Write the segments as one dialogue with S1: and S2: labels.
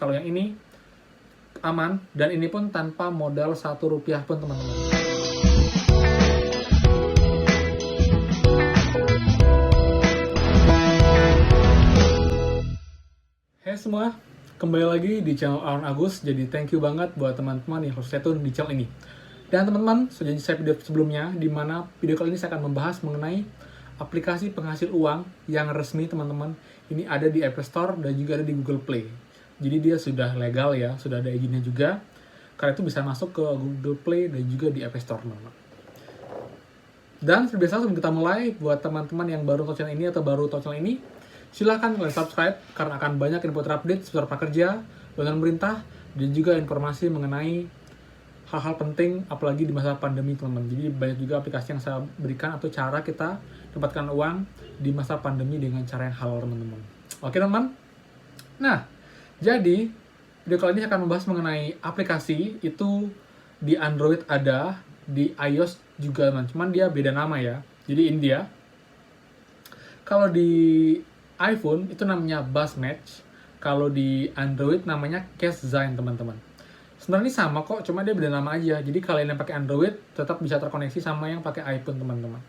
S1: kalau yang ini aman, dan ini pun tanpa modal Rp1 pun teman-teman. Hai semua, kembali lagi di channel Aaron Agus. Jadi thank you banget buat teman-teman yang harus stay tune di channel ini. Dan teman-teman, sudah saya video sebelumnya, di mana video kali ini saya akan membahas mengenai aplikasi penghasil uang yang resmi teman-teman. Ini ada di App Store dan juga ada di Google Play. Jadi dia sudah legal ya, sudah ada izinnya juga. Karena itu bisa masuk ke Google Play dan juga di App Store teman-teman. Dan seperti biasa sebelum kita mulai, buat teman-teman yang baru nonton channel ini atau baru nonton channel ini, silahkan kalian subscribe karena akan banyak info terupdate seputar prakerja, bantuan pemerintah, dan juga informasi mengenai hal-hal penting apalagi di masa pandemi teman-teman. Jadi banyak juga aplikasi yang saya berikan atau cara kita dapatkan uang di masa pandemi dengan cara yang halal teman-teman. Oke teman-teman? Nah, jadi video kali ini akan membahas mengenai aplikasi. Itu di Android ada, di iOS juga teman. Cuman dia beda nama ya. Jadi ini dia. Kalau di iPhone itu namanya BuzzMatch, kalau di Android namanya CashZine teman-teman. Sebenarnya ini sama kok, cuma dia beda nama aja. Jadi kalian yang pakai Android tetap bisa terkoneksi sama yang pakai iPhone teman-teman.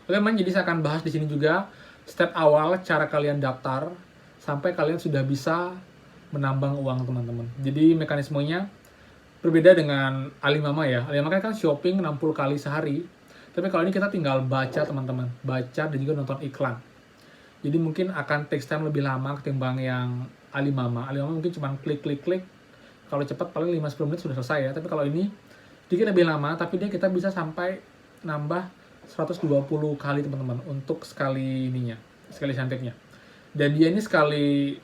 S1: Oke teman, jadi saya akan bahas di sini juga step awal cara kalian daftar sampai kalian sudah bisa menambang uang teman-teman. Jadi mekanismenya berbeda dengan Alibaba ya. Alibaba kan shopping 60 kali sehari. Tapi kalau ini kita tinggal baca teman-teman, baca dan juga nonton iklan. Jadi mungkin akan takes time lebih lama ketimbang yang Alibaba. Alibaba mungkin cuma klik. Kalau cepat paling 5-10 menit sudah selesai ya. Tapi kalau ini sedikit lebih lama, tapi kita bisa sampai nambah 120 kali teman-teman untuk sekali insentifnya. Dan dia ini sekali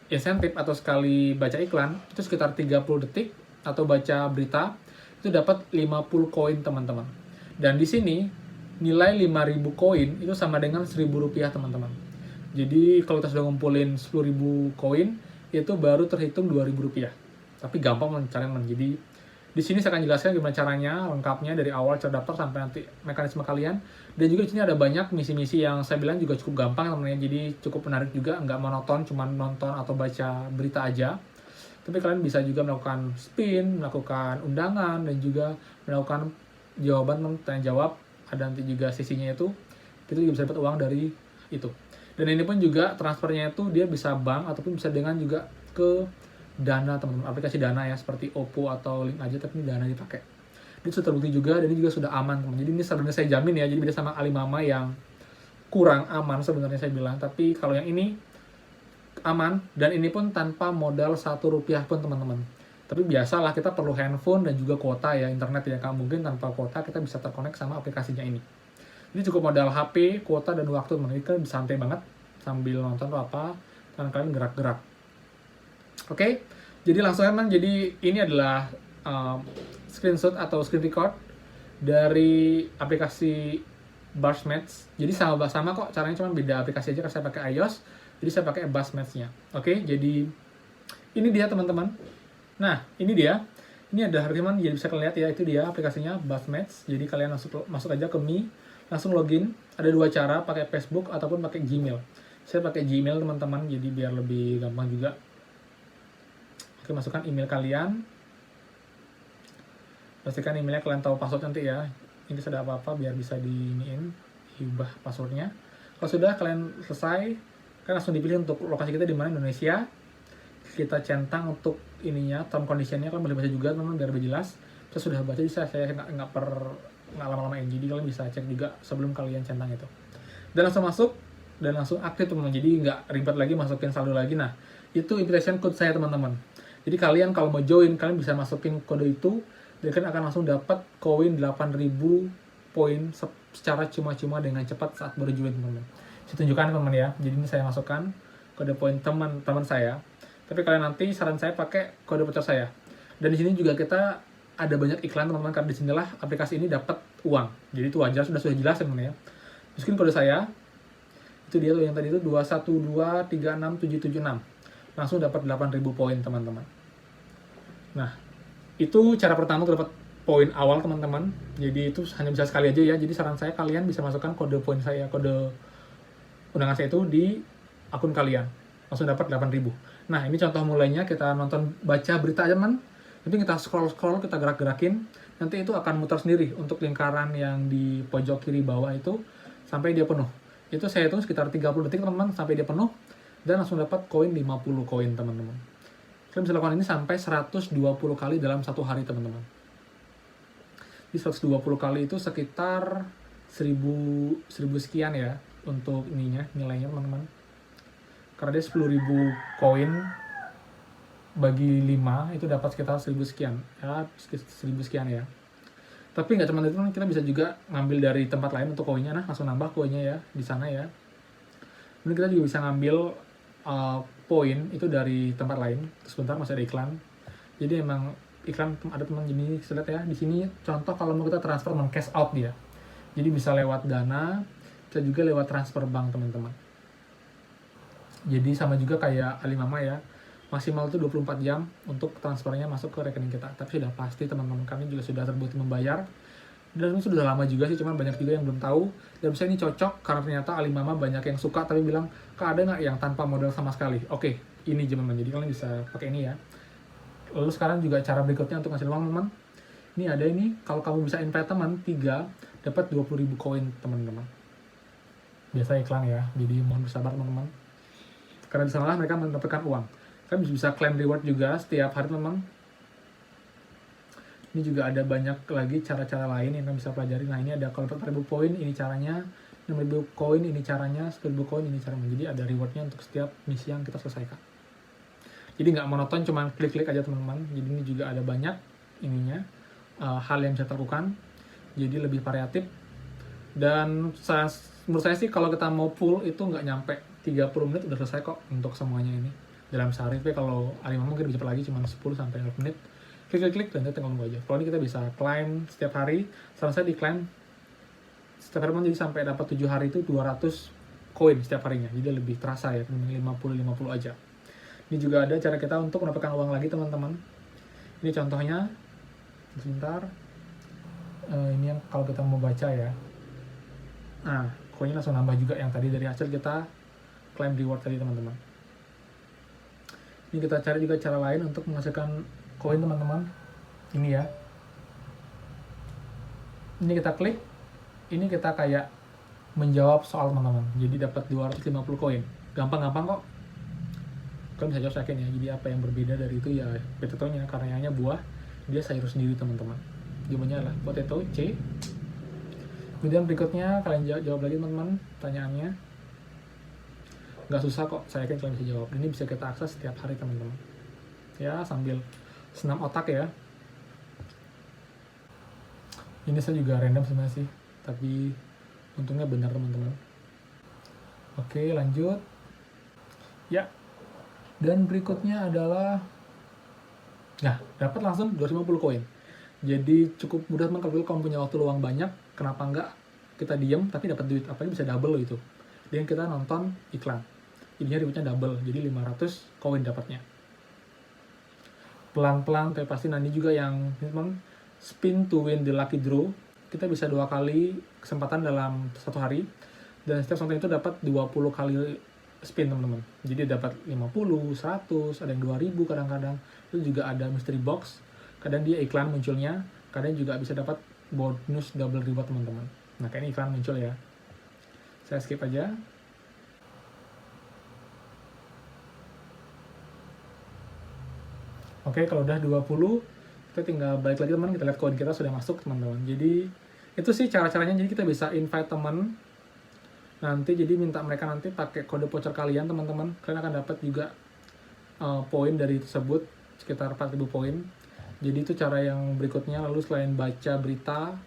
S1: insentif atau sekali baca iklan itu sekitar 30 detik atau baca berita itu dapat 50 koin teman-teman. Dan di sini nilai 5.000 koin itu sama dengan Rp1.000 teman-teman. Jadi kalau kita sudah ngumpulin 10.000 koin itu baru terhitung Rp2.000. Tapi gampang caranya. Jadi di sini saya akan jelaskan gimana caranya lengkapnya dari awal cara daftar sampai nanti mekanisme kalian. Dan juga di sini ada banyak misi-misi yang saya bilang juga cukup gampang teman-teman. Jadi cukup menarik juga, nggak monoton cuma nonton atau baca berita aja. Tapi kalian bisa juga melakukan spin, melakukan undangan, dan juga melakukan jawaban tanya jawab. Ada nanti juga sisinya itu, kita juga bisa dapat uang dari itu. Dan ini pun juga transfernya itu dia bisa bank ataupun bisa dengan juga ke Dana teman-teman, aplikasi Dana ya, seperti Oppo atau Link aja, tapi ini Dana dipakai. Ini sudah terbukti juga dan ini juga sudah aman teman. Jadi ini sebenarnya saya jamin ya, jadi beda sama Alibaba yang kurang aman sebenarnya saya bilang. Tapi kalau yang ini aman dan ini pun tanpa modal Rp1 pun teman-teman. Tapi biasalah kita perlu handphone dan juga kuota ya, internet ya. Kalau mungkin tanpa kuota kita bisa terkonek sama aplikasinya ini. Ini cukup modal HP, kuota, dan waktu teman. Ini kan bisa santai banget sambil nonton atau apa, dan kalian gerak-gerak. Oke, jadi langsung emang. Jadi ini adalah screenshot atau screen record dari aplikasi BuzzMatch. Jadi sama kok, caranya cuma beda aplikasi aja karena saya pakai iOS. Jadi saya pakai BuzzMatch-nya. Oke, jadi ini dia teman-teman. Nah, ini dia. Ini ada teman, jadi bisa kalian lihat ya, itu dia aplikasinya BuzzMatch. Jadi kalian masuk aja ke Mi, langsung login. Ada dua cara, pakai Facebook ataupun pakai Gmail. Saya pakai Gmail teman-teman, jadi biar lebih gampang juga. Oke, masukkan email kalian. Pastikan emailnya kalian tahu password nanti ya. Ini sudah apa-apa biar bisa diubah passwordnya. Kalau sudah kalian selesai, kalian langsung dipilih untuk lokasi kita di mana, Indonesia. Kita centang untuk ininya, term conditionnya kalian boleh baca juga teman-teman biar lebih jelas. Saya sudah baca, jadi saya nggak lama-lamain. Jadi kalian bisa cek juga sebelum kalian centang itu. Dan langsung masuk dan langsung aktif teman-teman. Jadi nggak ribet lagi masukin saldo lagi. Nah, itu invitation code saya teman-teman. Jadi kalian kalau mau join, kalian bisa masukin kode itu, dan kalian akan langsung dapat koin 8.000 poin secara cuma-cuma dengan cepat saat baru join teman-teman. Saya tunjukkan teman-teman ya. Jadi ini saya masukkan kode poin teman-teman saya. Tapi kalian nanti saran saya pakai kode voucher saya. Dan di sini juga kita ada banyak iklan teman-teman, karena di sinilah aplikasi ini dapat uang. Jadi itu wajar, sudah jelas teman-teman ya. Masukin kode saya. Itu dia tuh yang tadi itu 212367776. Langsung dapat 8.000 poin teman-teman. Nah, itu cara pertama untuk dapat poin awal teman-teman. Jadi itu hanya bisa sekali aja ya. Jadi saran saya kalian bisa masukkan kode poin saya, kode undangan saya itu di akun kalian. Langsung dapat 8.000. Nah, ini contoh mulainya, kita nonton baca berita aja teman. Nanti kita scroll, kita gerak-gerakin, nanti itu akan muter sendiri untuk lingkaran yang di pojok kiri bawah itu sampai dia penuh. Itu saya hitung sekitar 30 detik teman-teman sampai dia penuh, dan langsung dapat koin 50 koin teman-teman. Kalian bisa lakukan ini sampai 120 kali dalam satu hari teman-teman. Di 120 kali itu sekitar 1000 sekian ya untuk ininya, nilainya teman-teman. Karena dia 10.000 koin bagi 5 itu dapat sekitar 1000 sekian ya, 1000 sekian ya. Tapi nggak cuma itu, kita bisa juga ngambil dari tempat lain untuk koinnya. Nah, langsung nambah koinnya ya di sana ya. Kemudian kita juga bisa ngambil poin itu dari tempat lain. Sebentar, masih ada iklan. Jadi emang iklan ada teman, jadi lihat ya di sini contoh kalau mau kita transfer cash out dia. Jadi bisa lewat Dana, bisa juga lewat transfer bank teman-teman. Jadi sama juga kayak Alimama ya, maksimal itu 24 jam untuk transfernya masuk ke rekening kita. Tapi sudah pasti teman-teman kami juga sudah terbukti membayar. Dan ini sudah lama juga sih, cuman banyak juga yang belum tahu. Dan bisa ini cocok karena ternyata Alimama banyak yang suka tapi bilang, "Kak, ada nggak yang tanpa modal sama sekali?" Oke, ini teman-teman. Jadi kalian bisa pakai ini ya. Lalu sekarang juga cara berikutnya untuk ngasih uang teman. Ini ada ini, kalau kamu bisa invite teman 3, dapat 20.000 koin teman-teman. Biasa iklan ya, jadi mohon bersabar teman-teman. Karena di sanalah mereka mendapatkan uang. Kalian bisa claim reward juga setiap hari teman-teman. Ini juga ada banyak lagi cara-cara lain yang kalian bisa pelajari. Nah, ini ada kalau 4.000 poin, ini caranya. 6.000 koin, ini caranya. 10.000 koin, ini caranya. Jadi ada rewardnya untuk setiap misi yang kita selesaikan. Jadi nggak monoton, cuma klik-klik aja teman-teman. Jadi ini juga ada banyak ininya, hal yang bisa dilakukan. Jadi lebih variatif. Dan menurut saya sih kalau kita mau full itu nggak nyampe 30 menit udah selesai kok untuk semuanya ini dalam sehari. Tapi kalau Alimama mungkin bisa cepat lagi, cuma 10-15 menit. Klik-klik dan kita ngomong aja. Kalau ini kita bisa claim setiap hari, selesai di claim setiap hari, jadi sampai dapat 7 hari itu 200 koin setiap harinya. Jadi lebih terasa ya, 50 aja. Ini juga ada cara kita untuk mendapatkan uang lagi teman-teman. Ini contohnya, sebentar. Ini yang kalau kita mau baca ya. Nah, koinnya langsung nambah juga yang tadi dari hasil kita claim reward tadi teman-teman. Ini kita cari juga cara lain untuk menghasilkan koin teman-teman. Ini ya. Ini kita klik. Ini kita kayak menjawab soal teman-teman. Jadi dapat 250 koin. Gampang-gampang kok. Kalian bisa jawab yakin ya. Jadi apa yang berbeda dari itu ya potato-nya, karenanya buah, dia sayur sendiri teman-teman. Jawabannya adalah potato C. Kemudian berikutnya kalian jawab lagi teman-teman pertanyaannya. Nggak susah kok, saya yakin kalian bisa jawab. Ini bisa kita akses setiap hari teman-teman. Ya, sambil senam otak ya. Ini saya juga random sebenarnya sih, tapi untungnya benar teman-teman. Oke, lanjut. Ya. Dan berikutnya adalah, nah, dapat langsung 250 koin. Jadi cukup mudah teman kalau kamu punya waktu luang banyak, kenapa enggak kita diem tapi dapat duit, apalagi bisa double loh itu. Dan kita nonton iklan. Jadinya rewardnya double, jadi 500 koin dapatnya. Pelan-pelan, tapi pasti nanti juga yang teman spin to win the lucky draw. Kita bisa 2 kali kesempatan dalam 1 hari. Dan setiap konten itu dapat 20 kali spin teman-teman. Jadi dapat 50, 100, ada yang 2000 kadang-kadang. Itu juga ada mystery box. Kadang dia iklan munculnya, kadang juga bisa dapat bonus double reward teman-teman. Nah, kayak ini iklan muncul ya. Saya skip aja. Oke, kalau udah 20, kita tinggal balik lagi teman, kita lihat koin kita sudah masuk teman-teman. Jadi itu sih cara-caranya. Jadi kita bisa invite teman, nanti jadi minta mereka nanti pakai kode voucher kalian teman-teman. Kalian akan dapat juga poin dari tersebut sekitar 4.000 poin. Jadi itu cara yang berikutnya. Lalu selain baca berita,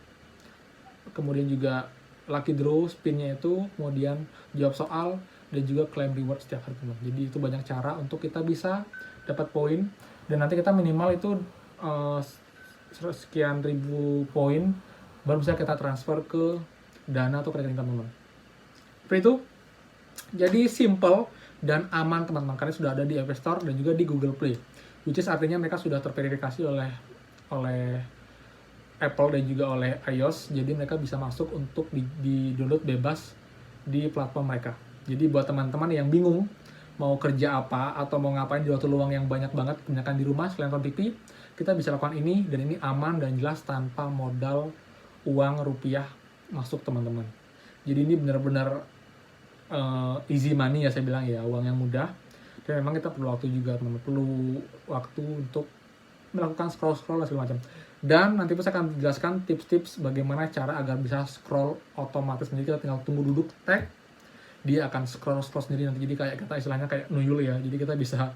S1: kemudian juga lucky draw, spinnya itu, kemudian jawab soal, dan juga claim reward setiap hari teman. Jadi itu banyak cara untuk kita bisa dapat poin. Dan nanti kita minimal itu sekian ribu poin baru bisa kita transfer ke Dana atau ke rekening teman-teman. Seperti itu. Jadi simple dan aman teman-teman, karena sudah ada di App Store dan juga di Google Play. Which is artinya mereka sudah terverifikasi oleh Apple dan juga oleh iOS. Jadi mereka bisa masuk untuk di download bebas di platform mereka. Jadi buat teman-teman yang bingung mau kerja apa atau mau ngapain di waktu luang yang banyak banget, kebanyakan di rumah selain nonton TV, kita bisa lakukan ini, dan ini aman dan jelas tanpa modal uang rupiah masuk, teman-teman. Jadi ini benar-benar easy money ya, saya bilang ya, uang yang mudah. Dan memang kita perlu waktu juga, teman-teman, perlu waktu untuk melakukan scroll dan segala macam. Dan nanti pun saya akan jelaskan tips-tips bagaimana cara agar bisa scroll otomatis. Jadi kita tinggal tunggu duduk, tag, dia akan scroll sendiri nanti. Jadi kayak kita istilahnya kayak nuyul ya. Jadi kita bisa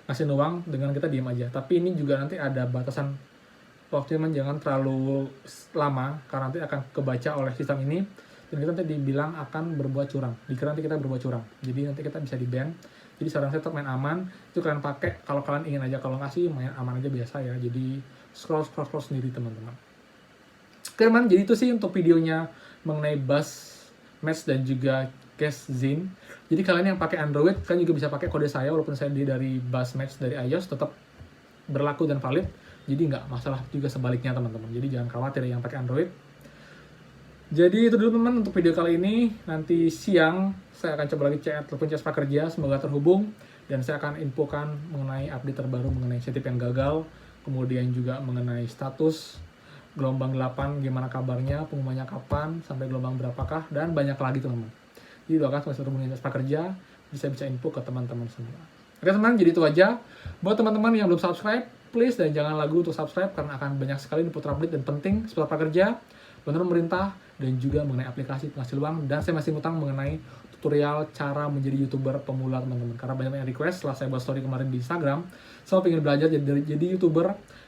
S1: ngasih uang dengan kita diam aja. Tapi ini juga nanti ada batasan waktunya, jangan terlalu lama karena nanti akan kebaca oleh sistem ini, dan kita nanti dibilang akan berbuat curang, dikira nanti kita berbuat curang. Jadi nanti kita bisa di ban. Jadi saran saya tetap main aman, itu kalian pakai kalau kalian ingin aja, kalau nggak sih main aman aja biasa ya. Jadi scroll sendiri, teman-teman. Oke, teman, jadi itu sih untuk videonya mengenai Buzz Match dan juga Cash Zine. Jadi kalian yang pakai Android kan juga bisa pakai kode saya, walaupun saya dari Buzz Match dari iOS, tetap berlaku dan valid. Jadi nggak masalah juga sebaliknya, teman-teman. Jadi jangan khawatir yang pakai Android. Jadi itu dulu, teman, untuk video kali ini. Nanti siang saya akan coba lagi telepon CS Prakerja, semoga terhubung, dan saya akan infokan mengenai update terbaru mengenai insentif yang gagal, kemudian juga mengenai status gelombang 8 gimana kabarnya, pengumumannya kapan, sampai gelombang berapakah, dan banyak lagi, teman-teman. Jadi doakan semoga terhubung CS Prakerja, bisa info ke teman-teman semua. Oke, teman, jadi itu aja. Buat teman-teman yang belum subscribe, please dan jangan ragu untuk subscribe karena akan banyak sekali info terupdate dan penting seputar prakerja, benar pemerintah, dan juga mengenai aplikasi penghasil uang. Dan saya masih ngutang mengenai tutorial cara menjadi YouTuber pemula, teman-teman. Karena banyak yang request setelah saya buat story kemarin di Instagram, saya pengen belajar jadi YouTuber,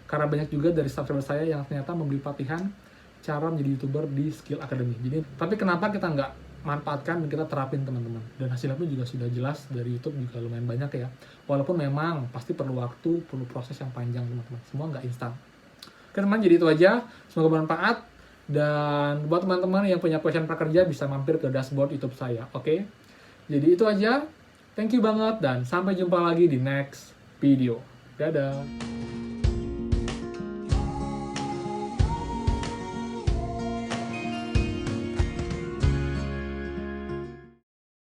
S1: karena banyak juga dari subscriber saya yang ternyata membeli pelatihan cara menjadi YouTuber di Skill Academy. Jadi, tapi kenapa kita nggak manfaatkan dan kita terapin, teman-teman? Dan hasilnya pun juga sudah jelas dari YouTube, juga lumayan banyak ya. Walaupun memang pasti perlu waktu, perlu proses yang panjang, teman-teman. Semua nggak instan. Oke, teman, jadi itu aja. Semoga bermanfaat. Dan buat teman-teman yang punya question prakerja bisa mampir ke dashboard YouTube saya. Oke? Jadi itu aja. Thank you banget dan sampai jumpa lagi di next video. Dadah.